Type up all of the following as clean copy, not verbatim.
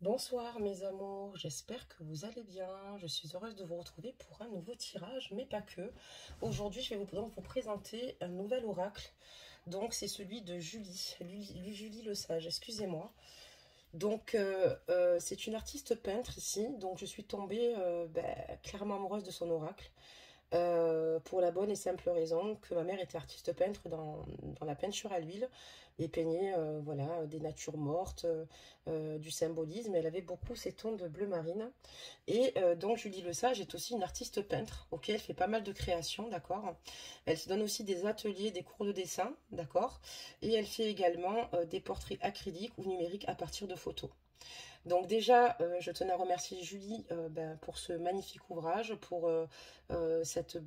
Bonsoir mes amours, j'espère que vous allez bien. Je suis heureuse de vous retrouver pour un nouveau tirage, mais pas que. Aujourd'hui, je vais donc vous présenter un nouvel oracle. Donc, c'est celui de Julie Le Sage, excusez-moi. Donc, c'est une artiste peintre ici. Donc, je suis tombée clairement amoureuse de son oracle. Pour la bonne et simple raison que ma mère était artiste peintre dans la peinture à l'huile et peignait voilà, des natures mortes, du symbolisme. Elle avait beaucoup ces tons de bleu marine. Et donc Julie Lesage est aussi une artiste peintre. Ok, elle fait pas mal de créations, d'accord. Elle se donne aussi des ateliers, des cours de dessin, d'accord. Et elle fait également des portraits acryliques ou numériques à partir de photos. Donc déjà, je tenais à remercier Julie pour ce magnifique ouvrage, pour cette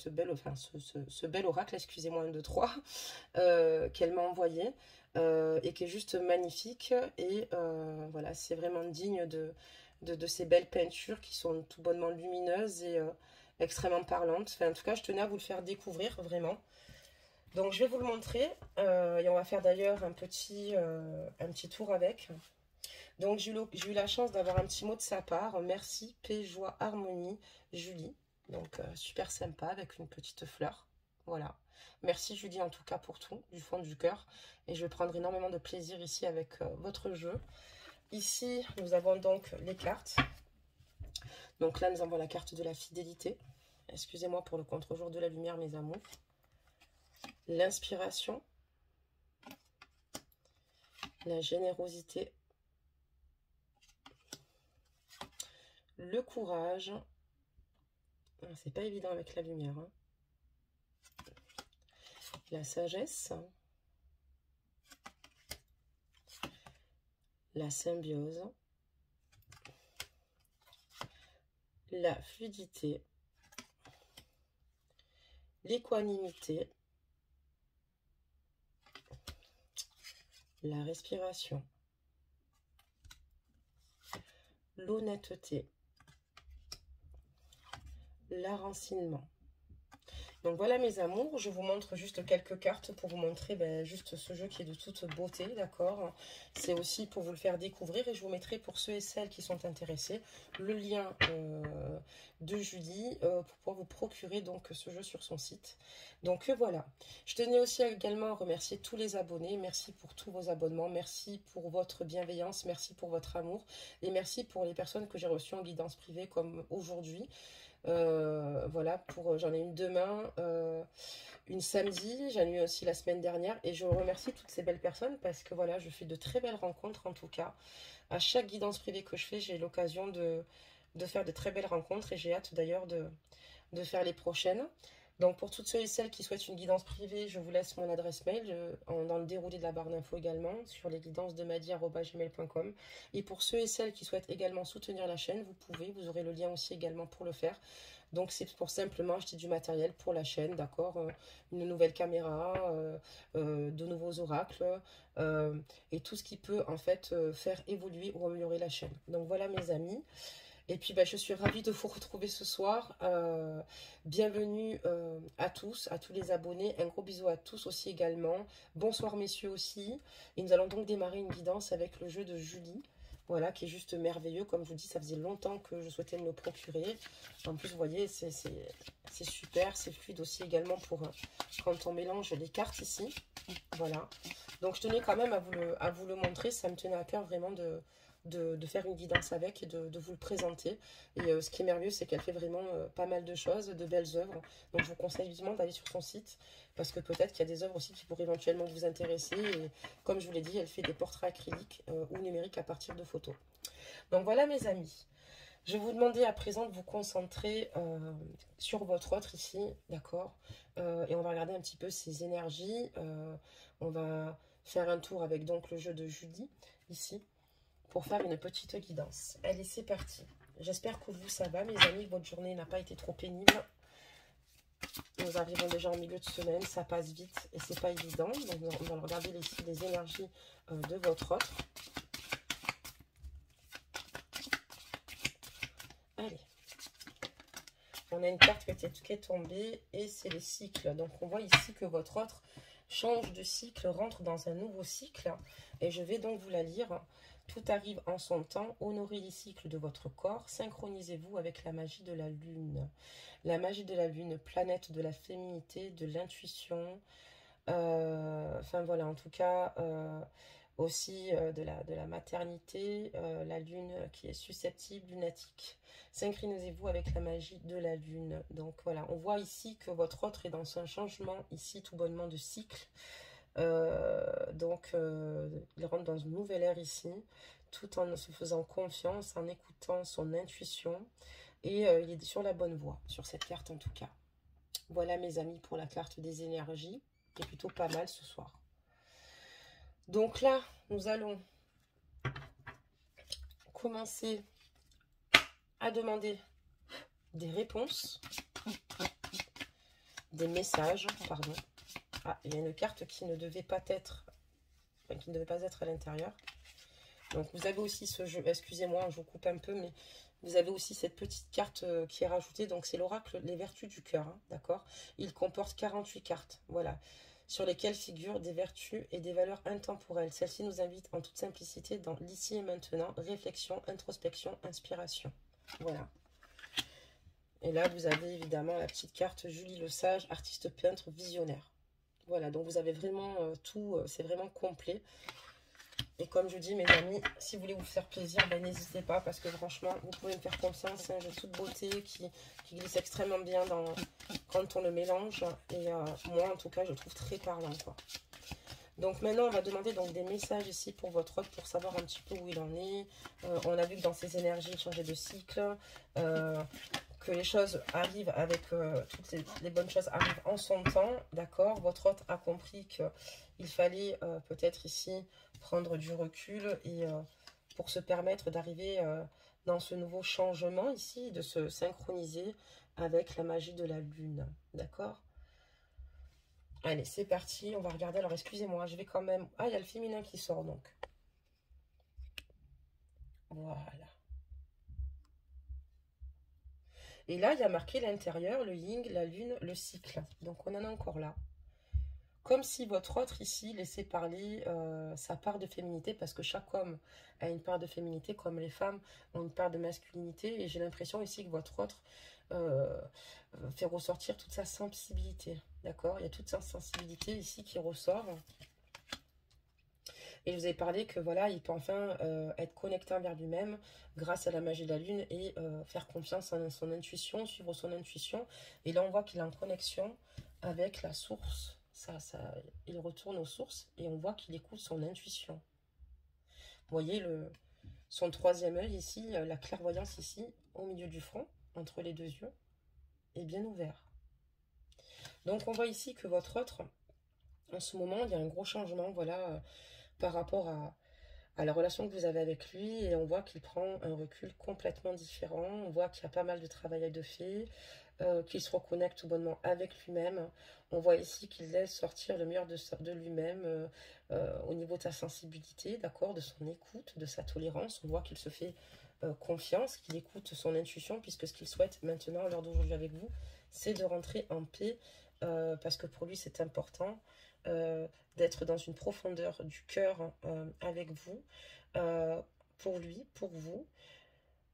belle, enfin, ce bel oracle, excusez-moi, un, deux, trois, qu'elle m'a envoyé et qui est juste magnifique. Et voilà, c'est vraiment digne de ces belles peintures qui sont tout bonnement lumineuses et extrêmement parlantes. Enfin, en tout cas, je tenais à vous le faire découvrir vraiment. Donc je vais vous le montrer et on va faire d'ailleurs un petit tour avec. Donc, j'ai eu la chance d'avoir un petit mot de sa part. Merci, paix, joie, harmonie, Julie. Donc, super sympa avec une petite fleur. Voilà. Merci, Julie, en tout cas, pour tout, du fond du cœur. Et je vais prendre énormément de plaisir ici avec votre jeu. Ici, nous avons donc les cartes. Donc là, nous avons la carte de la fidélité. Excusez-moi pour le contre-jour de la lumière, mes amours. L'inspiration. La générosité. Le courage. C'est pas évident avec la lumière, hein. La sagesse, la symbiose, la fluidité, l'équanimité, la respiration, l'honnêteté, l'enracinement. Donc voilà mes amours, je vous montre juste quelques cartes pour vous montrer juste ce jeu qui est de toute beauté, d'accord. C'est aussi pour vous le faire découvrir et je vous mettrai pour ceux et celles qui sont intéressés le lien de Julie pour pouvoir vous procurer donc ce jeu sur son site. Donc voilà, je tenais aussi également à remercier tous les abonnés, merci pour tous vos abonnements, merci pour votre bienveillance, merci pour votre amour et merci pour les personnes que j'ai reçues en guidance privée comme aujourd'hui. Voilà, j'en ai une demain, une samedi, j'en ai eu aussi la semaine dernière et je remercie toutes ces belles personnes parce que voilà, je fais de très belles rencontres en tout cas. À chaque guidance privée que je fais, j'ai l'occasion de faire de très belles rencontres et j'ai hâte d'ailleurs de faire les prochaines. Donc pour toutes ceux et celles qui souhaitent une guidance privée, je vous laisse mon adresse mail dans le déroulé de la barre d'infos également sur lesguidancesdemadi@gmail.com. Et pour ceux et celles qui souhaitent également soutenir la chaîne, vous aurez le lien aussi également pour le faire. Donc c'est pour simplement acheter du matériel pour la chaîne, d'accord, une nouvelle caméra, de nouveaux oracles et tout ce qui peut en fait faire évoluer ou améliorer la chaîne. Donc voilà mes amis. Et puis je suis ravie de vous retrouver ce soir. Bienvenue à tous les abonnés. Un gros bisou à tous aussi également. Bonsoir messieurs aussi. Et nous allons donc démarrer une guidance avec le jeu de Julie. Voilà, qui est juste merveilleux. Comme je vous dis, ça faisait longtemps que je souhaitais me le procurer. En plus, vous voyez, c'est super. C'est fluide aussi également pour quand on mélange les cartes ici. Voilà. Donc, je tenais quand même à vous le montrer. Ça me tenait à cœur vraiment de faire une guidance avec et de vous le présenter. Et ce qui est merveilleux, c'est qu'elle fait vraiment pas mal de choses, de belles œuvres. Donc, je vous conseille vivement d'aller sur son site parce que peut-être qu'il y a des œuvres aussi qui pourraient éventuellement vous intéresser. Et comme je vous l'ai dit, elle fait des portraits acryliques ou numériques à partir de photos. Donc, voilà mes amis. Je vais vous demander à présent de vous concentrer sur votre autre ici, d'accord. Et on va regarder un petit peu ses énergies. On va faire un tour avec donc le jeu de Julie, ici, pour faire une petite guidance. Allez, c'est parti. J'espère que vous, ça va, mes amis, que votre journée n'a pas été trop pénible. Nous arrivons déjà en milieu de semaine, ça passe vite et c'est pas évident. Donc, on va regarder ici les énergies de votre autre. Allez. On a une carte qui est tombée et c'est les cycles. Donc on voit ici que votre autre change de cycle, rentre dans un nouveau cycle. Et je vais donc vous la lire tout arrive en son temps, honorez les cycles de votre corps, synchronisez-vous avec la magie de la lune. La magie de la lune, planète de la féminité, de l'intuition, enfin voilà, en tout cas, aussi de la maternité, la lune qui est susceptible, lunatique. Synchronisez-vous avec la magie de la lune. Donc voilà, on voit ici que votre autre est dans un changement ici tout bonnement de cycle. Il rentre dans une nouvelle ère ici, tout en se faisant confiance, en écoutant son intuition. Et il est sur la bonne voie, sur cette carte en tout cas. Voilà mes amis pour la carte des énergies, qui est plutôt pas mal ce soir. Donc là, nous allons commencer à demander des réponses, des messages, pardon. Ah, il y a une carte qui ne devait pas être, à l'intérieur. Donc vous avez aussi ce jeu, excusez-moi, je vous coupe un peu, mais vous avez aussi cette petite carte qui est rajoutée. Donc c'est l'oracle Les Vertus du Cœur, hein, d'accord? Il comporte 48 cartes, voilà, sur lesquelles figurent des vertus et des valeurs intemporelles. Celle-ci nous invite en toute simplicité dans l'ici et maintenant, réflexion, introspection, inspiration. Voilà. Et là, vous avez évidemment la petite carte Julie Le Sage, artiste peintre visionnaire. Voilà, donc vous avez vraiment tout, c'est vraiment complet. Et comme je dis, mes amis, si vous voulez vous faire plaisir, ben, n'hésitez pas, parce que franchement, vous pouvez me faire confiance. C'est un jeu de toute beauté qui glisse extrêmement bien quand on le mélange. Et moi, en tout cas, je le trouve très parlant, quoi. Donc maintenant, on va demander donc des messages ici pour votre autre, pour savoir un petit peu où il en est. On a vu que dans ses énergies, il changeait de cycle. Que les choses arrivent avec toutes les bonnes choses arrivent en son temps, d'accord. Votre hôte a compris qu'il fallait peut-être ici prendre du recul et pour se permettre d'arriver dans ce nouveau changement ici, de se synchroniser avec la magie de la lune, d'accord. Allez, c'est parti, on va regarder. Alors excusez-moi, je vais quand même... Ah, il y a le féminin qui sort donc. Voilà. Et là, il y a marqué l'intérieur, le yin, la lune, le cycle. Donc, on en a encore là. Comme si votre autre ici laissait parler sa part de féminité, parce que chaque homme a une part de féminité, comme les femmes ont une part de masculinité. Et j'ai l'impression ici que votre autre fait ressortir toute sa sensibilité. D'accord? Il y a toute sa sensibilité ici qui ressort. Et vous avez parlé que voilà, il peut enfin être connecté envers lui-même grâce à la magie de la lune et faire confiance en son intuition, suivre son intuition. Et là, on voit qu'il est en connexion avec la source. Il retourne aux sources et on voit qu'il écoute son intuition. Vous voyez son troisième œil ici, la clairvoyance ici, au milieu du front, entre les deux yeux, est bien ouvert. Donc, on voit ici que votre autre, en ce moment, il y a un gros changement, voilà, par rapport à la relation que vous avez avec lui, et on voit qu'il prend un recul complètement différent. On voit qu'il y a pas mal de travail de fait, qu'il se reconnecte tout bonnement avec lui-même. On voit ici qu'il laisse sortir le meilleur de lui-même au niveau de sa sensibilité, d'accord, de son écoute, de sa tolérance. On voit qu'il se fait confiance, qu'il écoute son intuition, puisque ce qu'il souhaite maintenant, à l'heure d'aujourd'hui avec vous, c'est de rentrer en paix, parce que pour lui c'est important d'être dans une profondeur du cœur avec vous, pour lui, pour vous.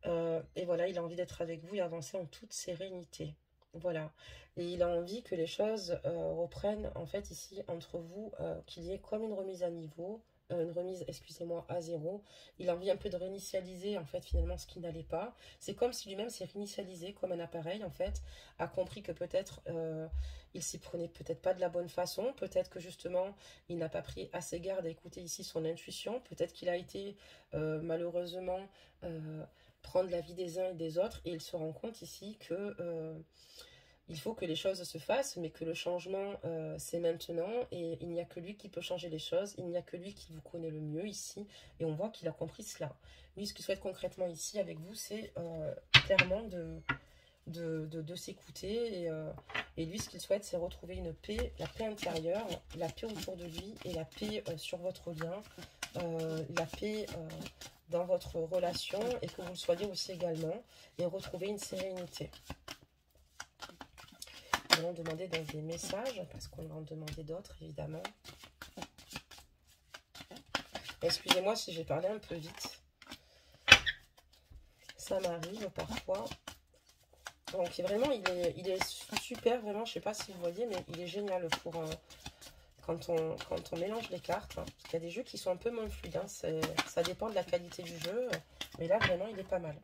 Et voilà, il a envie d'être avec vous et avancer en toute sérénité. Voilà. Et il a envie que les choses reprennent, en fait, ici, entre vous, qu'il y ait comme une remise à niveau, une remise, excusez-moi, à zéro. Il a envie un peu de réinitialiser, en fait, finalement, ce qui n'allait pas. C'est comme si lui-même s'est réinitialisé comme un appareil, en fait, a compris que peut-être il s'y prenait peut-être pas de la bonne façon, peut-être que justement, il n'a pas pris assez garde à écouter ici son intuition, peut-être qu'il a été malheureusement prendre la vie des uns et des autres, et il se rend compte ici que il faut que les choses se fassent, mais que le changement c'est maintenant, et il n'y a que lui qui peut changer les choses, il n'y a que lui qui vous connaît le mieux ici, et on voit qu'il a compris cela. Lui, ce qu'il souhaite concrètement ici avec vous, c'est clairement de s'écouter, et lui, ce qu'il souhaite, c'est retrouver une paix, la paix intérieure, la paix autour de lui, et la paix sur votre lien, la paix dans votre relation, et que vous le soyez aussi également, et retrouver une sérénité. Nous allons demander donc des messages, parce qu'on va en demander d'autres, évidemment. Excusez-moi si j'ai parlé un peu vite. Ça m'arrive parfois. Donc vraiment, il est super, vraiment, je sais pas si vous voyez, mais il est génial pour quand on mélange les cartes. Hein, parce qu'il y a des jeux qui sont un peu moins fluides, hein, ça dépend de la qualité du jeu, mais là, vraiment, il est pas mal.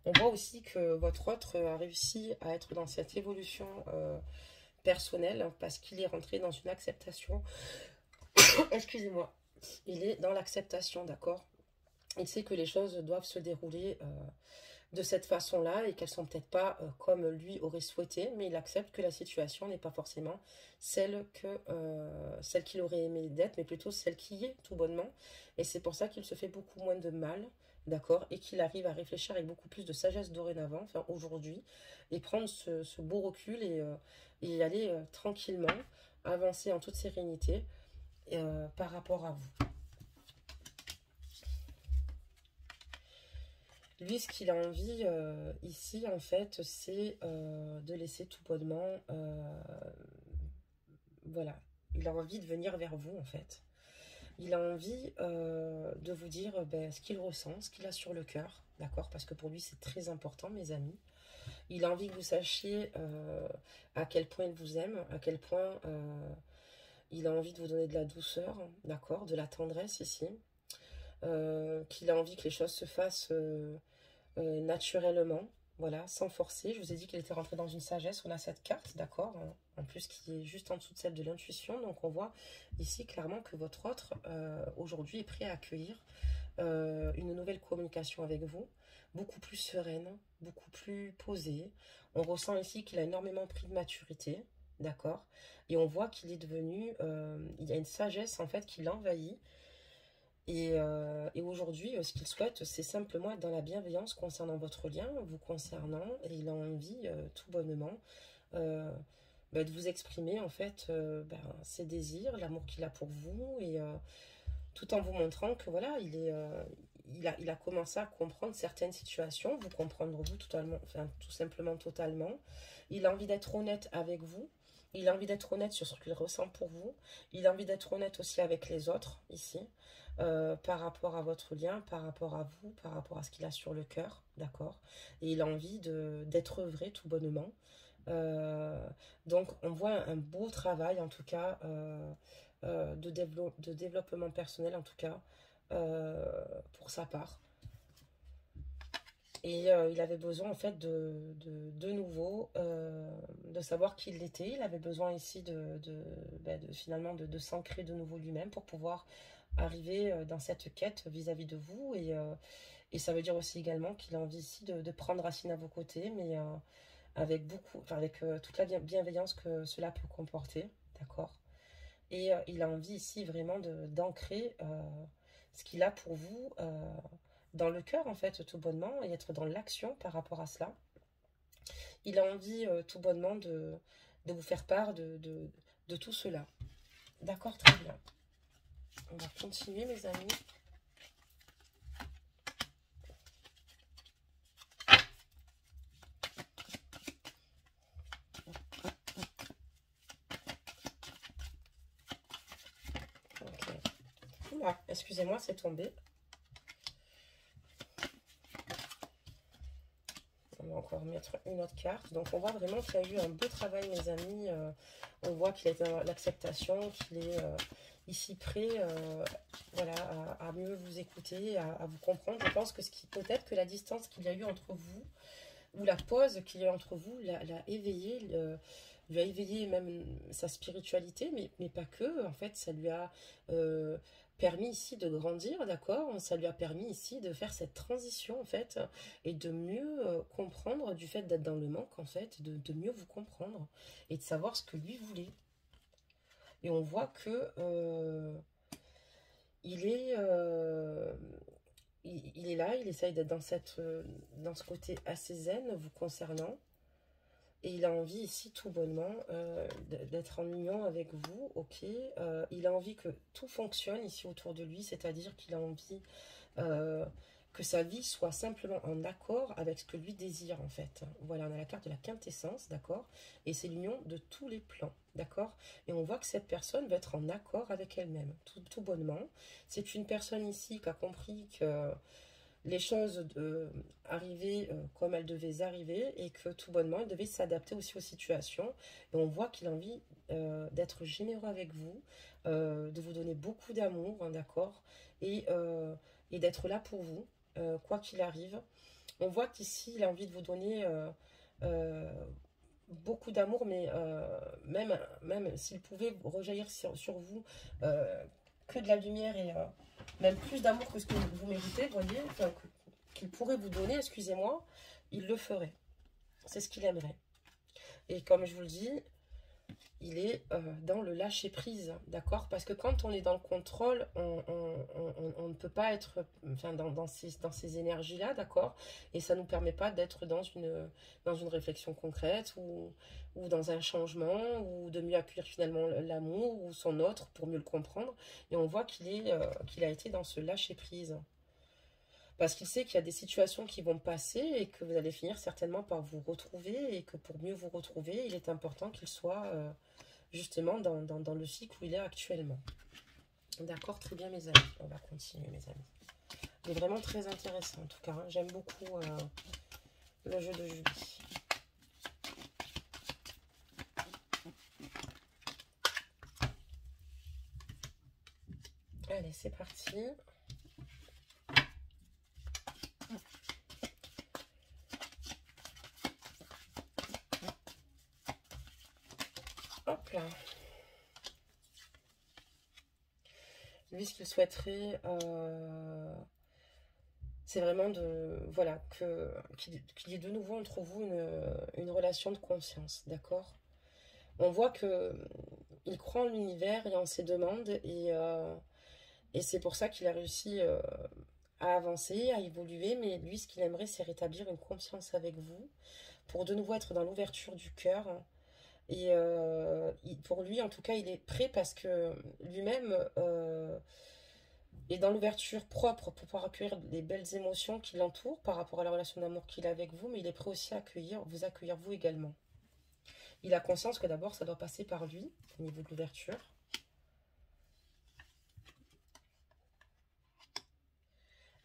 On voit aussi que votre autre a réussi à être dans cette évolution personnelle, hein, parce qu'il est rentré dans une acceptation. Excusez-moi. Il est dans l'acceptation, d'accord? Il sait que les choses doivent se dérouler de cette façon-là et qu'elles sont peut-être pas comme lui aurait souhaité, mais il accepte que la situation n'est pas forcément celle qu'il aurait aimé d'être, mais plutôt celle qui est tout bonnement. Et c'est pour ça qu'il se fait beaucoup moins de mal, d'accord, et qu'il arrive à réfléchir avec beaucoup plus de sagesse dorénavant, enfin aujourd'hui, et prendre ce beau recul et y aller tranquillement, avancer en toute sérénité par rapport à vous. Lui, ce qu'il a envie ici, en fait, c'est de laisser tout bonnement. Voilà. Il a envie de venir vers vous, en fait. Il a envie de vous dire ce qu'il ressent, ce qu'il a sur le cœur. D'accord? Parce que pour lui, c'est très important, mes amis. Il a envie que vous sachiez à quel point il vous aime, à quel point il a envie de vous donner de la douceur, d'accord? De la tendresse ici. Qu'il a envie que les choses se fassent naturellement, voilà, sans forcer. Je vous ai dit qu'il était rentré dans une sagesse. On a cette carte, d'accord, en plus qui est juste en dessous de celle de l'intuition. Donc on voit ici clairement que votre autre aujourd'hui est prêt à accueillir une nouvelle communication avec vous, beaucoup plus sereine, beaucoup plus posée. On ressent ici qu'il a énormément pris de maturité, d'accord, et on voit qu'il est devenu, il y a une sagesse en fait qui l'envahit. Et aujourd'hui, ce qu'il souhaite, c'est simplement être dans la bienveillance concernant votre lien, vous concernant, et il a envie, tout bonnement, euh, de vous exprimer en fait ses désirs, l'amour qu'il a pour vous, et tout en vous montrant que voilà, il a commencé à comprendre certaines situations, vous comprendre vous totalement, enfin tout simplement totalement. Il a envie d'être honnête avec vous. Il a envie d'être honnête sur ce qu'il ressent pour vous. Il a envie d'être honnête aussi avec les autres, ici, par rapport à votre lien, par rapport à vous, par rapport à ce qu'il a sur le cœur, d'accord? Et il a envie d'être vrai tout bonnement. Euh, donc, on voit un beau travail, en tout cas, de développement personnel, en tout cas, euh, pour sa part. Et il avait besoin en fait de nouveau, de savoir qui il était. Il avait besoin ici finalement de s'ancrer de nouveau lui-même pour pouvoir arriver dans cette quête vis-à-vis de vous. Et ça veut dire aussi également qu'il a envie ici de prendre racine à vos côtés, mais avec beaucoup, enfin, avec toute la bienveillance que cela peut comporter, d'accord. Et il a envie ici vraiment d'ancrer ce qu'il a pour vous dans le cœur, en fait, tout bonnement, et être dans l'action par rapport à cela. Il a envie tout bonnement de vous faire part de tout cela. D'accord, très bien. On va continuer, mes amis. Ok. Oula, excusez-moi, c'est tombé. On va encore mettre une autre carte. Donc, on voit vraiment qu'il y a eu un beau travail, mes amis. On voit qu'il a été dans l'acceptation, qu'il est ici prêt voilà, à mieux vous écouter, à vous comprendre. Je pense que peut-être que la distance qu'il y a eu entre vous, ou la pause qu'il y a eu entre vous, l'a éveillé, lui a éveillé même sa spiritualité, mais pas que. En fait, ça lui a permis ici de grandir, d'accord? Ça lui a permis ici de faire cette transition, en fait, et de mieux comprendre du fait d'être dans le manque, en fait, de mieux vous comprendre et de savoir ce que lui voulait. Et on voit que il est, il est là, il essaye d'être dans ce côté assez zen vous concernant. Et il a envie ici, tout bonnement, d'être en union avec vous, ok. Il a envie que tout fonctionne ici autour de lui, c'est-à-dire qu'il a envie que sa vie soit simplement en accord avec ce que lui désire en fait. Voilà, on a la carte de la quintessence, d'accord? Et c'est l'union de tous les plans, d'accord? Et on voit que cette personne va être en accord avec elle-même, tout bonnement. C'est une personne ici qui a compris que les choses arrivaient comme elles devaient arriver et que tout bonnement, il devait s'adapter aussi aux situations. Et on voit qu'il a envie d'être généreux avec vous, de vous donner beaucoup d'amour, hein, d'accord? Et d'être là pour vous, quoi qu'il arrive. On voit qu'ici, il a envie de vous donner euh, beaucoup d'amour, mais même s'il pouvait rejaillir sur vous que de la lumière et même plus d'amour que ce que vous méritez, vous voyez, enfin, qu'il pourrait vous donner, excusez-moi, il le ferait. C'est ce qu'il aimerait. Et comme je vous le dis, il est dans le lâcher prise, d'accord? Parce que quand on est dans le contrôle, on ne peut pas être enfin, dans ces énergies-là, d'accord? Et ça ne nous permet pas d'être dans une réflexion concrète ou dans un changement ou de mieux accueillir finalement l'amour ou son autre pour mieux le comprendre. Et on voit qu'il a été dans ce lâcher prise. Parce qu'il sait qu'il y a des situations qui vont passer et que vous allez finir certainement par vous retrouver et que pour mieux vous retrouver, il est important qu'il soit justement dans le cycle où il est actuellement. D'accord, très bien mes amis. On va continuer mes amis. Il est vraiment très intéressant en tout cas. Hein. J'aime beaucoup le jeu de Julie. Allez, c'est parti. Hop là. Lui, ce qu'il souhaiterait, c'est vraiment qu'il y ait de nouveau entre vous une relation de confiance, d'accord? On voit que il croit en l'univers et en ses demandes et c'est pour ça qu'il a réussi à avancer, à évoluer, mais lui, ce qu'il aimerait, c'est rétablir une confiance avec vous pour de nouveau être dans l'ouverture du cœur. Et pour lui, en tout cas, il est prêt parce que lui-même est dans l'ouverture propre pour pouvoir accueillir les belles émotions qui l'entourent par rapport à la relation d'amour qu'il a avec vous, mais il est prêt aussi à vous accueillir vous également. Il a conscience que d'abord, ça doit passer par lui, au niveau de l'ouverture.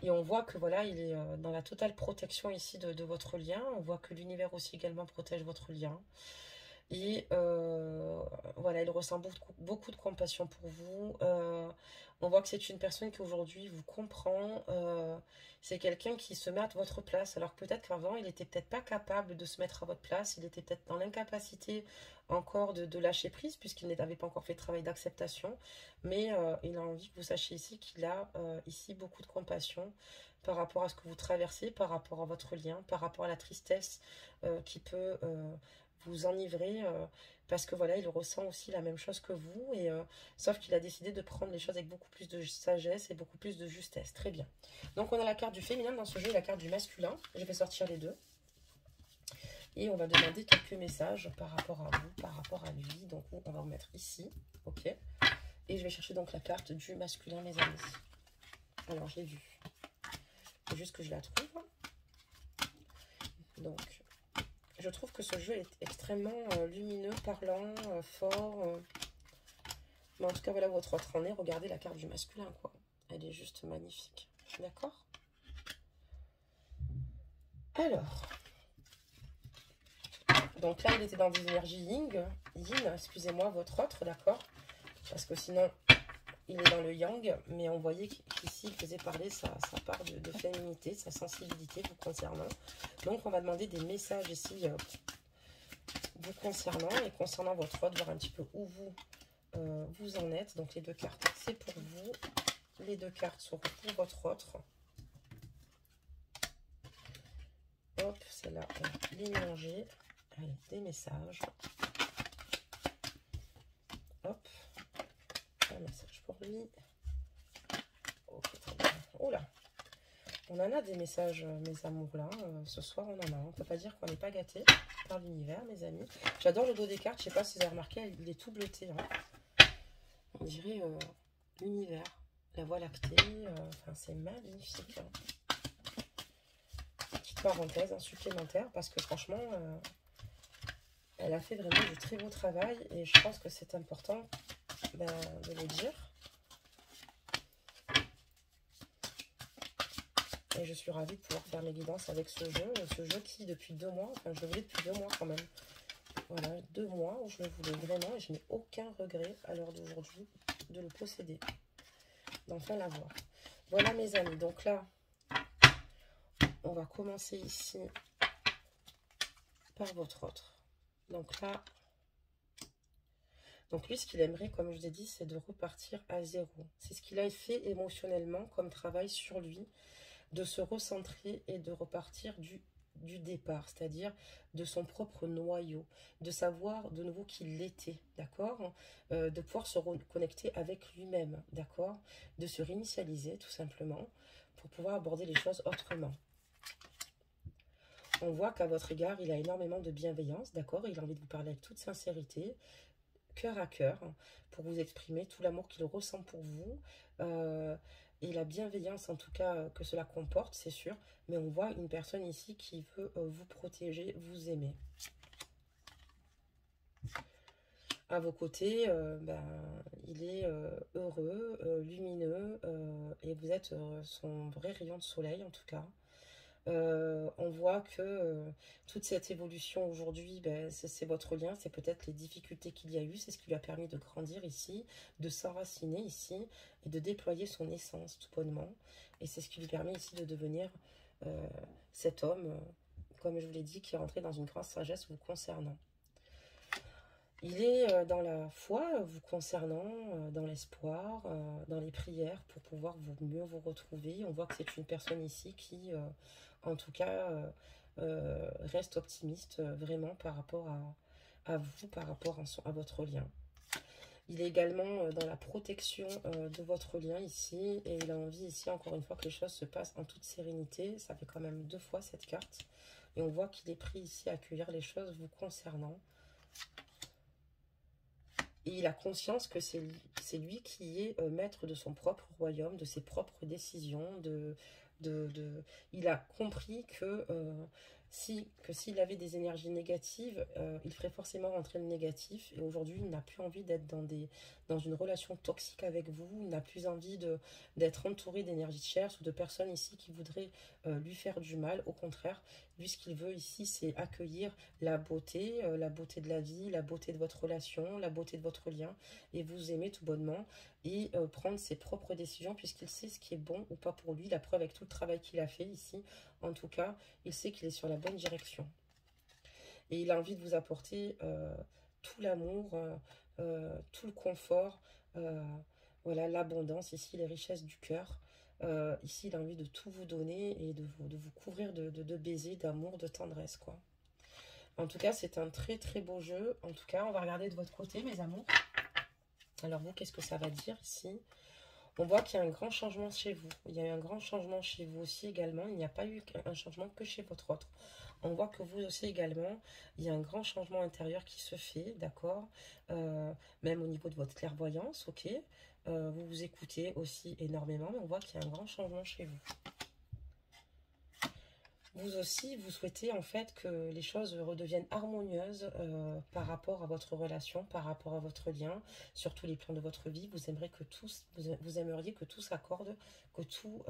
Et on voit que voilà, il est dans la totale protection ici de votre lien. On voit que l'univers aussi également protège votre lien. Et voilà, il ressent beaucoup de compassion pour vous. On voit que c'est une personne qui aujourd'hui vous comprend. C'est quelqu'un qui se met à votre place. Alors peut-être qu'avant, il n'était peut-être pas capable de se mettre à votre place. Il était peut-être dans l'incapacité encore de lâcher prise puisqu'il n'avait pas encore fait de travail d'acceptation. Mais il a envie que vous sachiez ici qu'il a ici beaucoup de compassion par rapport à ce que vous traversez, par rapport à votre lien, par rapport à la tristesse qui peut vous enivrer parce que voilà, il ressent aussi la même chose que vous et sauf qu'il a décidé de prendre les choses avec beaucoup plus de sagesse et beaucoup plus de justesse. Très bien. Donc on a la carte du féminin dans ce jeu et la carte du masculin. Je vais sortir les deux. Et on va demander quelques messages par rapport à vous, par rapport à lui. Donc on va remettre ici. Ok. Et je vais chercher donc la carte du masculin, mes amis. Alors je l'ai vue. C'est juste que je la trouve. Donc je trouve que ce jeu est extrêmement lumineux, parlant, fort. Mais en tout cas, voilà où votre autre en est. Regardez la carte du masculin, quoi. Elle est juste magnifique. D'accord? Alors. Donc là, il était dans des énergies yin, excusez-moi, votre autre, d'accord? Parce que sinon, il est dans le yang. Mais on voyait qu'ici, il faisait parler sa part de féminité, sa sensibilité vous concernant. Donc, on va demander des messages ici vous concernant et concernant votre autre, voir un petit peu où vous en êtes. Donc, les deux cartes, c'est pour vous. Les deux cartes sont pour votre autre. Hop, celle-là, on va les mélanger. Allez, des messages. Hop, un message pour lui. Ok, très bien. Oh là, on en a des messages, mes amours, là. Ce soir, on en a. On ne peut pas dire qu'on n'est pas gâté par l'univers, mes amis. J'adore le dos des cartes. Je ne sais pas si vous avez remarqué, il est tout bleuté. Hein. On dirait l'univers, la voie lactée. Enfin, c'est magnifique. Hein. parenthèse supplémentaire parce que franchement, elle a fait vraiment du très beau travail et je pense que c'est important de le dire. Et je suis ravie de pouvoir faire mes guidances avec ce jeu qui depuis 2 mois, enfin je le voulais depuis 2 mois quand même. Voilà, 2 mois où je le voulais vraiment et je n'ai aucun regret à l'heure d'aujourd'hui de le posséder, d'enfin l'avoir. Voilà mes amis, donc là, on va commencer ici par votre autre. Donc là, donc lui, ce qu'il aimerait, comme je vous ai dit, c'est de repartir à zéro. C'est ce qu'il a fait émotionnellement comme travail sur lui, de se recentrer et de repartir du départ, c'est-à-dire de son propre noyau, de savoir de nouveau qui l'était, d'accord, de pouvoir se reconnecter avec lui-même, d'accord, de se réinitialiser tout simplement pour pouvoir aborder les choses autrement. On voit qu'à votre égard, il a énormément de bienveillance, d'accord, il a envie de vous parler avec toute sincérité, cœur à cœur, pour vous exprimer tout l'amour qu'il ressent pour vous, et la bienveillance en tout cas que cela comporte, c'est sûr, mais on voit une personne ici qui veut vous protéger, vous aimer. À vos côtés, il est heureux, lumineux, et vous êtes son vrai rayon de soleil en tout cas. On voit que toute cette évolution aujourd'hui, c'est votre lien, c'est peut-être les difficultés qu'il y a eu, c'est ce qui lui a permis de grandir ici, de s'enraciner ici et de déployer son essence tout bonnement. Et c'est ce qui lui permet ici de devenir cet homme, comme je vous l'ai dit, qui est rentré dans une grande sagesse vous concernant. Il est dans la foi vous concernant, dans l'espoir, dans les prières pour pouvoir mieux vous retrouver. On voit que c'est une personne ici qui, en tout cas, reste optimiste vraiment par rapport à vous, par rapport à votre lien. Il est également dans la protection de votre lien ici et il a envie ici, encore une fois, que les choses se passent en toute sérénité. Ça fait quand même 2 fois cette carte. Et on voit qu'il est prêt ici à accueillir les choses vous concernant. Et il a conscience que c'est lui qui est maître de son propre royaume, de ses propres décisions. Il a compris que s'il avait des énergies négatives, il ferait forcément rentrer le négatif. Et aujourd'hui, il n'a plus envie d'être dans une relation toxique avec vous. Il n'a plus envie d'être entouré d'énergie de chair ou de personnes ici qui voudraient lui faire du mal. Au contraire, lui, ce qu'il veut ici, c'est accueillir la beauté de la vie, la beauté de votre relation, la beauté de votre lien, et vous aimer tout bonnement, et prendre ses propres décisions, puisqu'il sait ce qui est bon ou pas pour lui. La preuve avec tout le travail qu'il a fait ici, en tout cas, il sait qu'il est sur la bonne direction. Et il a envie de vous apporter tout l'amour, tout le confort, voilà, l'abondance, ici, les richesses du cœur. Ici, il a envie de tout vous donner et de vous couvrir de baisers, d'amour, de tendresse, quoi. En tout cas, c'est un très très beau jeu. En tout cas, on va regarder de votre côté, mes amours. Alors vous, qu'est-ce que ça va dire ici? On voit qu'il y a un grand changement chez vous. Il y a eu un grand changement chez vous aussi également. Il n'y a pas eu un changement que chez votre autre. On voit que vous aussi également, il y a un grand changement intérieur qui se fait, d'accord, même au niveau de votre clairvoyance, ok. Vous vous écoutez aussi énormément, mais on voit qu'il y a un grand changement chez vous. Vous aussi, vous souhaitez en fait que les choses redeviennent harmonieuses par rapport à votre relation, par rapport à votre lien, sur tous les plans de votre vie. Vous aimeriez que vous aimeriez que tout s'accorde, que tout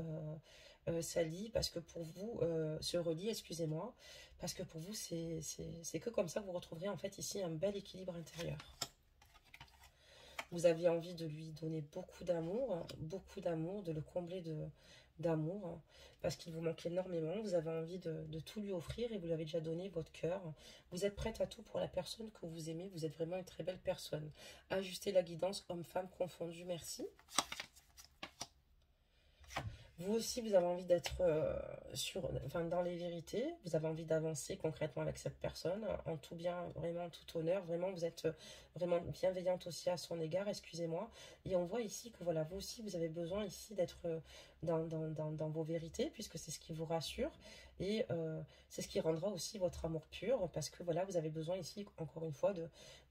s'allie, parce que pour vous, se relie, excusez-moi, parce que pour vous, c'est que comme ça que vous retrouverez en fait ici un bel équilibre intérieur. Vous aviez envie de lui donner beaucoup d'amour, de le combler d'amour, parce qu'il vous manque énormément. Vous avez envie de tout lui offrir et vous lui avez déjà donné votre cœur. Vous êtes prête à tout pour la personne que vous aimez. Vous êtes vraiment une très belle personne. Ajustez la guidance homme-femme confondu, merci. Vous aussi, vous avez envie d'être dans les vérités. Vous avez envie d'avancer concrètement avec cette personne, en tout bien, vraiment en tout honneur. Vraiment, vous êtes vraiment bienveillante aussi à son égard, excusez-moi. Et on voit ici que voilà, vous aussi, vous avez besoin ici d'être dans vos vérités, puisque c'est ce qui vous rassure. Et c'est ce qui rendra aussi votre amour pur, parce que voilà, vous avez besoin ici, encore une fois,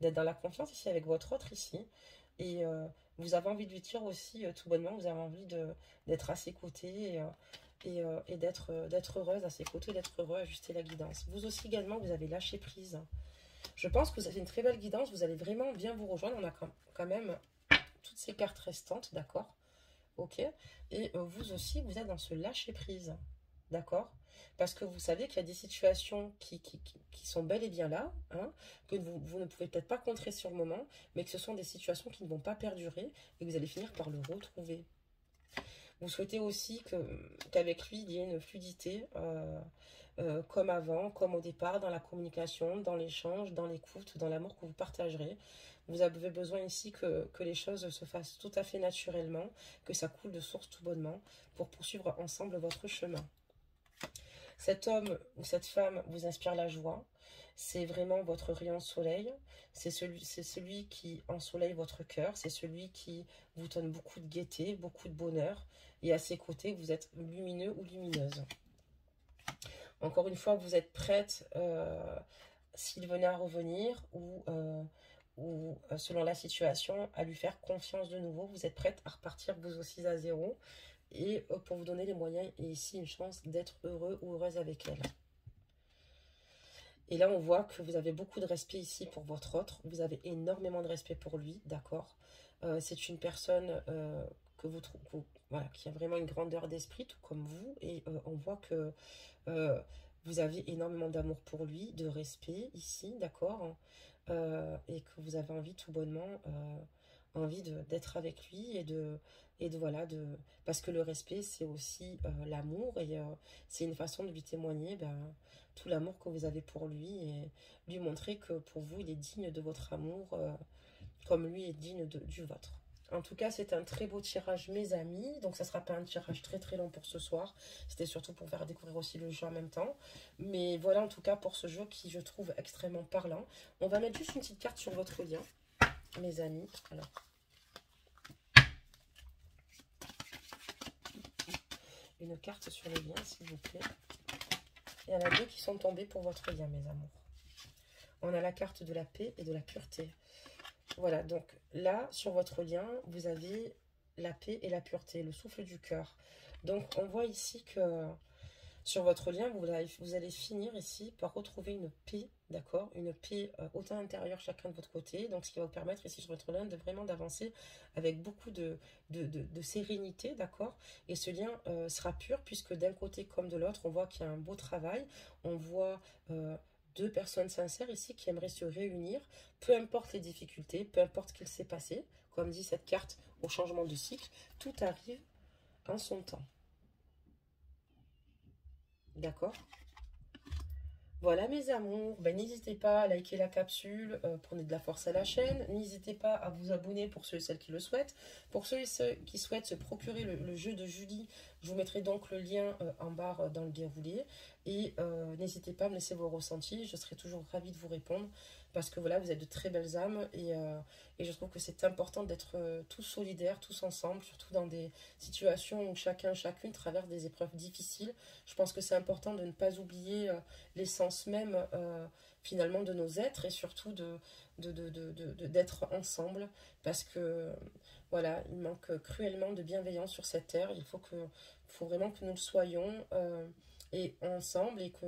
d'être dans la confiance ici avec votre autre ici. Et vous avez envie de lui dire aussi tout bonnement, vous avez envie d'être à ses côtés et d'être heureuse à ses côtés, d'être heureux, ajuster la guidance. Vous aussi également, vous avez lâché prise. Je pense que vous avez une très belle guidance, vous allez vraiment bien vous rejoindre. On a quand même toutes ces cartes restantes, d'accord? Ok. Et vous aussi, vous êtes dans ce lâcher prise, d'accord? Parce que vous savez qu'il y a des situations qui sont bel et bien là, hein, que vous ne pouvez peut-être pas contrer sur le moment, mais que ce sont des situations qui ne vont pas perdurer et que vous allez finir par le retrouver. Vous souhaitez aussi qu'avec lui, il y ait une fluidité comme avant, comme au départ, dans la communication, dans l'échange, dans l'écoute, dans l'amour que vous partagerez. Vous avez besoin ici que les choses se fassent tout à fait naturellement, que ça coule de source tout bonnement pour poursuivre ensemble votre chemin. Cet homme ou cette femme vous inspire la joie. C'est vraiment votre rayon de soleil. C'est celui qui ensoleille votre cœur. C'est celui qui vous donne beaucoup de gaieté, beaucoup de bonheur. Et à ses côtés, vous êtes lumineux ou lumineuse. Encore une fois, vous êtes prête, s'il venait à revenir ou selon la situation, à lui faire confiance de nouveau. Vous êtes prête à repartir vous aussi à zéro. Et pour vous donner les moyens et ici une chance d'être heureux ou heureuse avec elle. Et là, on voit que vous avez beaucoup de respect ici pour votre autre. Vous avez énormément de respect pour lui, d'accord? C'est une personne que vous trouvez, voilà, qui a vraiment une grandeur d'esprit, tout comme vous. Et on voit que vous avez énormément d'amour pour lui, de respect ici, d'accord? Et que vous avez envie tout bonnement, envie d'être avec lui voilà, parce que le respect, c'est aussi l'amour et c'est une façon de lui témoigner tout l'amour que vous avez pour lui et lui montrer que pour vous, il est digne de votre amour comme lui est digne du vôtre. En tout cas, c'est un très beau tirage, mes amis. Donc, ça ne sera pas un tirage très très long pour ce soir. C'était surtout pour faire découvrir aussi le jeu en même temps. Mais voilà, en tout cas, pour ce jeu qui, je trouve, extrêmement parlant. On va mettre juste une petite carte sur votre lien, mes amis. Alors, une carte sur le lien, s'il vous plaît. Il y en a deux qui sont tombées pour votre lien, mes amours. On a la carte de la paix et de la pureté. Voilà, donc là, sur votre lien, vous avez la paix et la pureté, le souffle du cœur. Donc, on voit ici que sur votre lien, vous allez finir ici par retrouver une paix, d'accord? Une paix autant intérieure chacun de votre côté. Donc, ce qui va vous permettre ici sur votre lien de vraiment d'avancer avec beaucoup de sérénité, d'accord? Et ce lien sera pur puisque d'un côté comme de l'autre, on voit qu'il y a un beau travail. On voit deux personnes sincères ici qui aimeraient se réunir, peu importe les difficultés, peu importe ce qu'il s'est passé. Comme dit cette carte au changement de cycle, tout arrive en son temps. D'accord? Voilà mes amours, n'hésitez pas à liker la capsule, prenez de la force à la chaîne, n'hésitez pas à vous abonner pour ceux et celles qui le souhaitent. Pour ceux et ceux qui souhaitent se procurer le jeu de Julie, je vous mettrai donc le lien en barre dans le déroulé. Et n'hésitez pas à me laisser vos ressentis, je serai toujours ravie de vous répondre. Parce que voilà, vous êtes de très belles âmes et je trouve que c'est important d'être tous solidaires, tous ensemble, surtout dans des situations où chacune traverse des épreuves difficiles. Je pense que c'est important de ne pas oublier l'essence même finalement de nos êtres et surtout d'être ensemble parce que voilà, il manque cruellement de bienveillance sur cette terre. Faut vraiment que nous le soyons et ensemble et que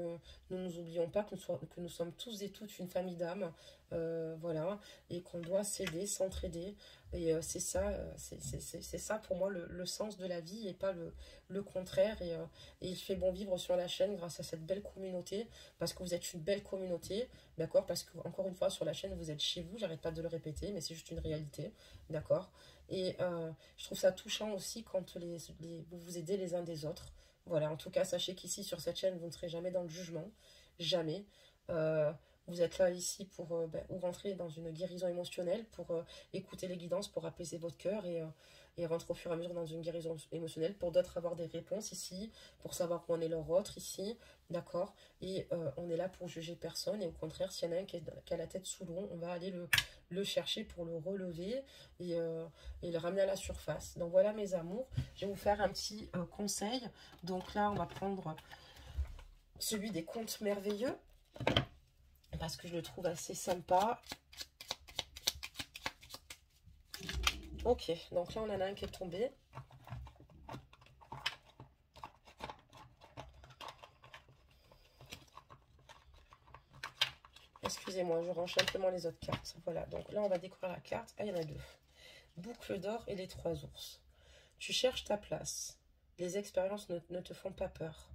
nous ne nous oublions pas que nous sommes tous et toutes une famille d'âmes, voilà, et qu'on doit s'aider, s'entraider. Et c'est ça pour moi le sens de la vie et pas le contraire. Et il fait bon vivre sur la chaîne grâce à cette belle communauté, parce que vous êtes une belle communauté, d'accord? Parce que, encore une fois, sur la chaîne, vous êtes chez vous, j'arrête pas de le répéter, mais c'est juste une réalité, d'accord? Et je trouve ça touchant aussi quand vous vous aidez les uns des autres. Voilà, en tout cas, sachez qu'ici, sur cette chaîne, vous ne serez jamais dans le jugement, jamais. Vous êtes là ici pour ou rentrer dans une guérison émotionnelle, pour écouter les guidances, pour apaiser votre cœur et rentrer au fur et à mesure dans une guérison émotionnelle. Pour d'autres, avoir des réponses ici, pour savoir où en est leur autre ici, d'accord? Et on est là pour juger personne. Et au contraire, s'il y en a un qui a la tête sous l'eau, on va aller le chercher pour le relever et le ramener à la surface. Donc voilà mes amours, je vais vous faire un petit conseil. Donc là, on va prendre celui des contes merveilleux, parce que je le trouve assez sympa. Ok, donc là on en a un qui est tombé. Excusez-moi, je range simplement les autres cartes. Voilà, donc là, on va découvrir la carte. Ah, il y en a deux. Boucle d'or et les 3 ours. Tu cherches ta place. Les expériences ne te font pas peur.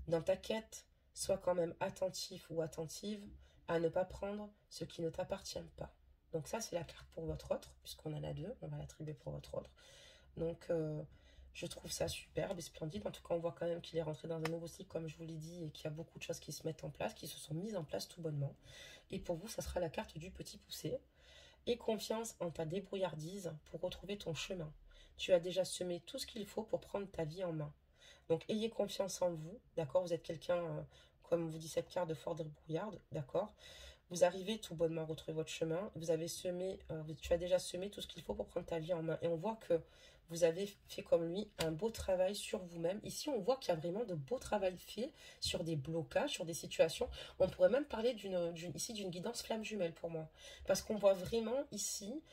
Dans ta quête, sois quand même attentif ou attentive à ne pas prendre ce qui ne t'appartient pas. Donc ça, c'est la carte pour votre autre, puisqu'on en a deux. On va l'attribuer pour votre autre. Donc, je trouve ça superbe et splendide. En tout cas, on voit quand même qu'il est rentré dans un nouveau cycle, comme je vous l'ai dit, et qu'il y a beaucoup de choses qui se mettent en place, qui se sont mises en place tout bonnement. Et pour vous, ça sera la carte du petit poussé. Aie confiance en ta débrouillardise pour retrouver ton chemin. Tu as déjà semé tout ce qu'il faut pour prendre ta vie en main. Donc, ayez confiance en vous, d'accord? Vous êtes quelqu'un, comme vous dit cette carte, de fort débrouillarde, d'accord? Vous arrivez tout bonnement à retrouver votre chemin. Vous avez semé, tu as déjà semé tout ce qu'il faut pour prendre ta vie en main. Et on voit que vous avez fait comme lui un beau travail sur vous-même. Ici, on voit qu'il y a vraiment de beaux travail fait sur des blocages, sur des situations. On pourrait même parler ici d'une guidance flamme jumelle pour moi. Parce qu'on voit vraiment ici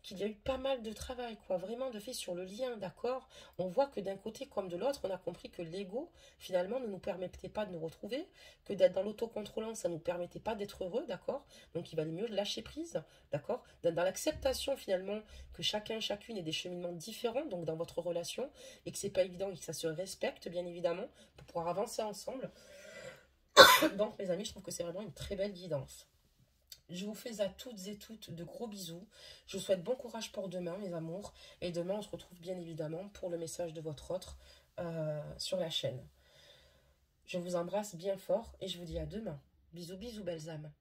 qu'il y a eu pas mal de travail, quoi. Vraiment de fait sur le lien, d'accord? On voit que d'un côté comme de l'autre, on a compris que l'ego, finalement, ne nous permettait pas de nous retrouver, que d'être dans l'autocontrôlant, ça ne nous permettait pas d'être heureux, d'accord? Donc il valait mieux lâcher prise, d'accord? Dans l'acceptation finalement que chacun, chacune ait des cheminements différents, donc dans votre relation, et que c'est pas évident et que ça se respecte, bien évidemment, pour pouvoir avancer ensemble. Donc mes amis, je trouve que c'est vraiment une très belle guidance. Je vous fais à toutes et toutes de gros bisous. Je vous souhaite bon courage pour demain, mes amours. Et demain, on se retrouve bien évidemment pour le message de votre autre sur la chaîne. Je vous embrasse bien fort et je vous dis à demain. Bisous, bisous, belles âmes.